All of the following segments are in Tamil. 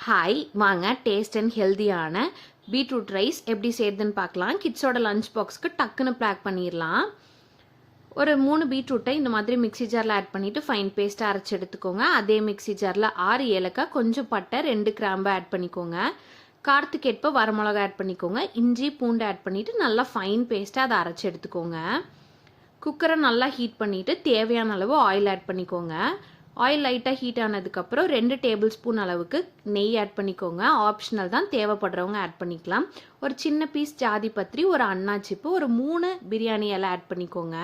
ஹாய் வாங்க டேஸ்ட் அண்ட் ஹெல்தியான பீட்ரூட் ரைஸ் எப்படி செய்யுதுன்னு பார்க்கலாம். கிட்ஸோட லஞ்ச் பாக்ஸ்க்கு டக்குன்னு பேக் பண்ணிடலாம். ஒரு 3 பீட்ரூட்டை இந்த மாதிரி மிக்ஸி ஜாரில் ஆட் பண்ணிவிட்டு ஃபைன் பேஸ்ட்டாக அரைச்சி எடுத்துக்கோங்க. அதே மிக்ஸி ஜாரில் 6 ஏலக்காய், கொஞ்சம் பட்டை, 2 கிராம்பு ஆட் பண்ணிக்கோங்க. காரத்துக்கு ஏற்ப வரமிளகா ஆட் பண்ணிக்கோங்க. இஞ்சி பூண்டு ஆட் பண்ணிவிட்டு நல்லா ஃபைன் பேஸ்ட்டாக அதை அரைச்சி எடுத்துக்கோங்க. குக்கரை நல்லா ஹீட் பண்ணிவிட்டு தேவையான அளவு ஆயில் ஆட் பண்ணிக்கோங்க. ஆயில் லைட்டாக ஹீட் ஆனதுக்கப்புறம் 2 டேபிள் ஸ்பூன் அளவுக்கு நெய் ஆட் பண்ணிக்கோங்க. ஆப்ஷனல் தான், தேவைப்படுறவங்க ஆட் பண்ணிக்கலாம். ஒரு சின்ன பீஸ் ஜாதி பத்திரி, ஒரு அன்னாச்சிப்பு, ஒரு 3 பிரியாணி இலை ஆட் பண்ணிக்கோங்க.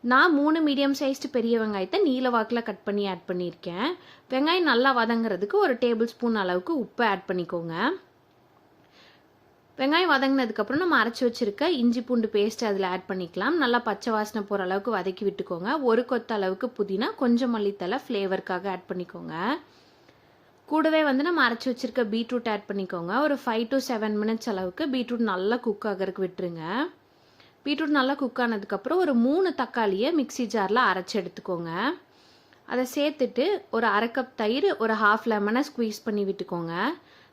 நான் 3 மீடியம் சைஸ்டு பெரிய வெங்காயத்தை நீல வாக்கில் கட் பண்ணி ஆட் பண்ணியிருக்கேன். வெங்காயம் நல்லா வதங்குறதுக்கு ஒரு டேபிள் ஸ்பூன் அளவுக்கு உப்பு ஆட் பண்ணிக்கோங்க. வெங்காயம் வதங்கினதுக்கப்புறம் நம்ம அரைச்சி வச்சுருக்க இஞ்சி பூண்டு பேஸ்ட் அதில் ஆட் பண்ணிக்கலாம். நல்லா பச்சை வாசனை போகிற அளவுக்கு வதக்கி விட்டுக்கோங்க. ஒரு கொத்த அளவுக்கு புதினா, கொஞ்சம் மல்லித்தலை ஃப்ளேவருக்காக ஆட் பண்ணிக்கோங்க. கூடவே நம்ம அரைச்சி வச்சுருக்க பீட்ரூட் ஆட் பண்ணிக்கோங்க. ஒரு 5 to 7 மினிட்ஸ் அளவுக்கு பீட்ரூட் நல்லா குக் ஆகிறதுக்கு விட்டுருங்க. பீட்ரூட் நல்லா குக் ஆனதுக்கப்புறம் ஒரு 3 தக்காளியை மிக்ஸி ஜாரில் அரைச்சி எடுத்துக்கோங்க. அதை சேர்த்துட்டு ஒரு 1/2 கப் தயிர், ஒரு 1/2 லெமனை ஸ்குவீஸ் பண்ணி விட்டுக்கோங்க.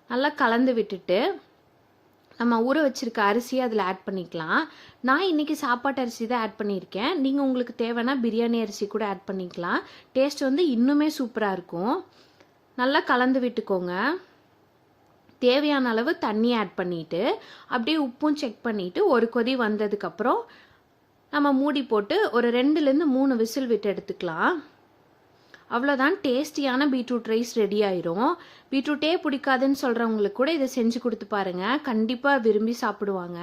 நல்லா கலந்து விட்டுட்டு நம்ம ஊற வச்சுருக்க அரிசியை அதில் ஆட் பண்ணிக்கலாம். நான் இன்றைக்கி சாப்பாட்டு அரிசி தான் ஆட் பண்ணியிருக்கேன். நீங்கள் உங்களுக்கு தேவைன்னா பிரியாணி அரிசி கூட ஆட் பண்ணிக்கலாம். டேஸ்ட் இன்னுமே சூப்பராக இருக்கும். நல்லா கலந்து விட்டுக்கோங்க. தேவையான அளவு தண்ணி ஆட் பண்ணிவிட்டு அப்படியே உப்பும் செக் பண்ணிவிட்டு ஒரு கொதி வந்ததுக்கப்புறம் நம்ம மூடி போட்டு ஒரு 2லேருந்து 3 விசில் விட்டு எடுத்துக்கலாம். அவ்வளோதான், டேஸ்டியான பீட்ரூட் ரைஸ் ரெடி ஆயிரும். பீட்ரூட்டே பிடிக்காதுன்னு சொல்கிறவங்களுக்கு கூட இதை செஞ்சு கொடுத்து பாருங்கள், கண்டிப்பாக விரும்பி சாப்பிடுவாங்க.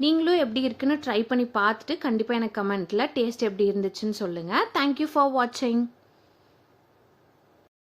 நீங்களும் எப்படி இருக்குன்னு ட்ரை பண்ணி பார்த்துட்டு கண்டிப்பாக எனக்கு கமெண்ட்டில் டேஸ்ட் எப்படி இருந்துச்சுன்னு சொல்லுங்கள். தேங்க்யூ ஃபார் வாட்சிங்.